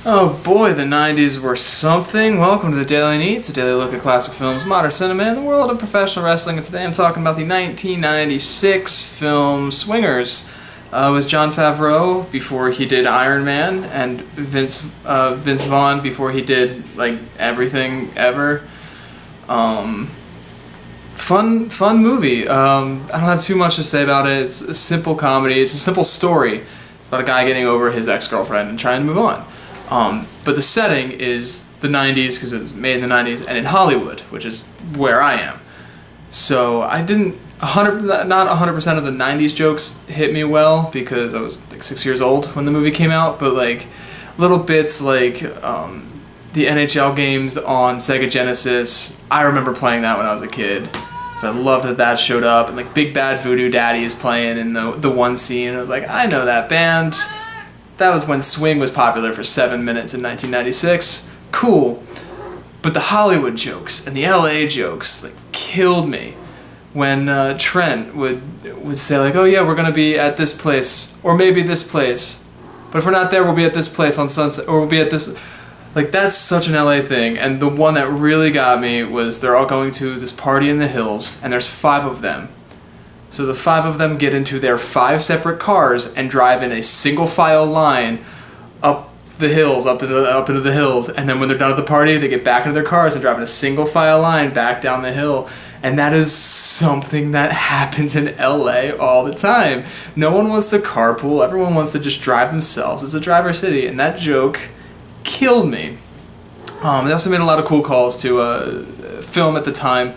Oh boy, the 90s were something. Welcome to the Daily Neitz, a daily look at classic films, modern cinema, and the world of professional wrestling. And today I'm talking about the 1996 film Swingers with Jon Favreau before he did Iron Man, and Vince Vaughn before he did like everything ever. Fun movie. I don't have too much to say about it. It's a simple comedy. It's a simple story. It's about a guy getting over his ex-girlfriend and trying to move on. But the setting is the 90s because it was made in the 90s and in Hollywood, which is where I am. So I didn't, not 100% of the 90s jokes hit me well because I was like 6 years old when the movie came out, but like little bits like the NHL games on Sega Genesis, I remember playing that when I was a kid. So I loved that that showed up, and like Big Bad Voodoo Daddy is playing in the one scene. I was like, I know that band. That was when swing was popular for 7 minutes in 1996. Cool. But the Hollywood jokes and the LA jokes like killed me. When Trent would say like, oh yeah, we're gonna be at this place, or maybe this place. But if we're not there, we'll be at this place on Sunset, or we'll be at this. Like, that's such an LA thing. And the one that really got me was they're all going to this party in the hills, and there's 5 of them. So the 5 of them get into their 5 separate cars and drive in a single file line up the hills, up into the hills, and then when they're done at the party, they get back into their cars and drive in a single file line back down the hill. And that is something that happens in LA all the time. No one wants to carpool, everyone wants to just drive themselves. It's a driver city, and that joke killed me. They also made a lot of cool calls to film at the time.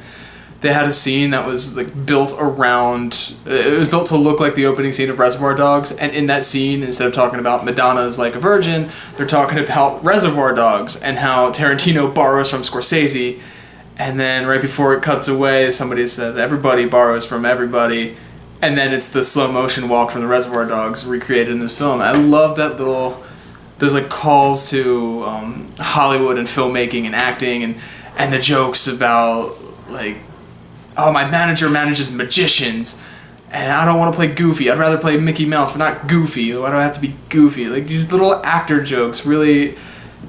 They had a scene that was like built around, it was built to look like the opening scene of Reservoir Dogs, and in that scene, instead of talking about Madonna's Like a Virgin, they're talking about Reservoir Dogs and how Tarantino borrows from Scorsese, and then right before it cuts away, somebody says, everybody borrows from everybody, and then it's the slow motion walk from the Reservoir Dogs recreated in this film. I love that little, those like calls to Hollywood and filmmaking and acting, and the jokes about like, oh, my manager manages magicians, and I don't want to play Goofy. I'd rather play Mickey Mouse, but not Goofy. Why do I have to be Goofy? Like, these little actor jokes really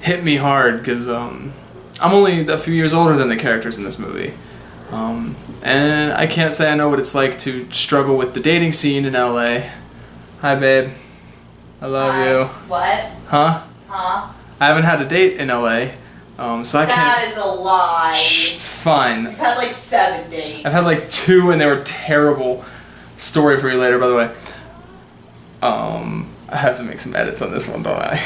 hit me hard, because I'm only a few years older than the characters in this movie. And I can't say I know what it's like to struggle with the dating scene in LA. Hi, babe. I love you. What? Huh? Huh? I haven't had a date in LA. So I can't. That is a lie. Shh, it's fine. You've had like 7 dates. I've had like 2 and they were terrible. Story for you later, by the way. I have to make some edits on this one, don't I?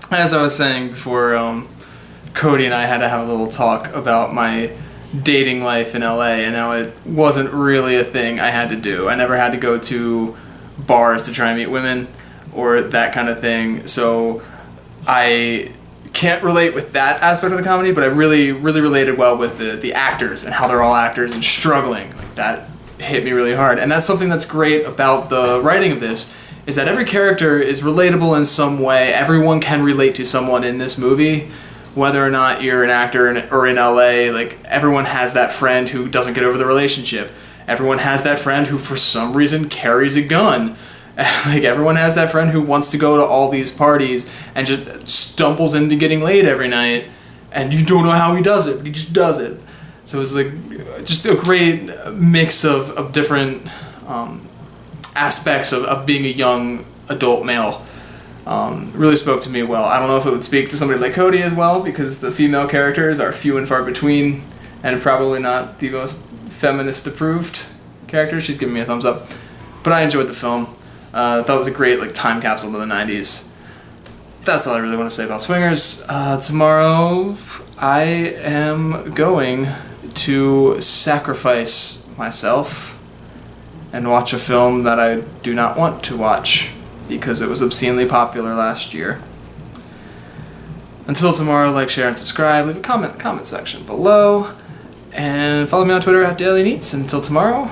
As I was saying before, Cody and I had to have a little talk about my dating life in LA, and how it wasn't really a thing I had to do. I never had to go to bars to try and meet women or that kind of thing, so I can't relate with that aspect of the comedy, but I really related well with the actors and how they're all actors and struggling. Like, that hit me really hard, and that's something that's great about the writing of this, is that every character is relatable in some way. Everyone can relate to someone in this movie. Whether or not you're an actor or in LA, like, everyone has that friend who doesn't get over the relationship. Everyone has that friend who for some reason carries a gun. Like, everyone has that friend who wants to go to all these parties and just stumbles into getting laid every night, and you don't know how he does it, but he just does it. So it's like just a great mix of different aspects of being a young adult male. Really spoke to me well. I don't know if it would speak to somebody like Cody as well, because the female characters are few and far between, and probably not the most feminist approved character. She's giving me a thumbs up. But I enjoyed the film. I thought it was a great like time capsule to the 90s. That's all I really want to say about Swingers. Tomorrow I am going to sacrifice myself and watch a film that I do not want to watch, because it was obscenely popular last year. Until tomorrow, like, share, and subscribe. Leave a comment in the comment section below. And follow me on Twitter @DailyNeitz. Until tomorrow,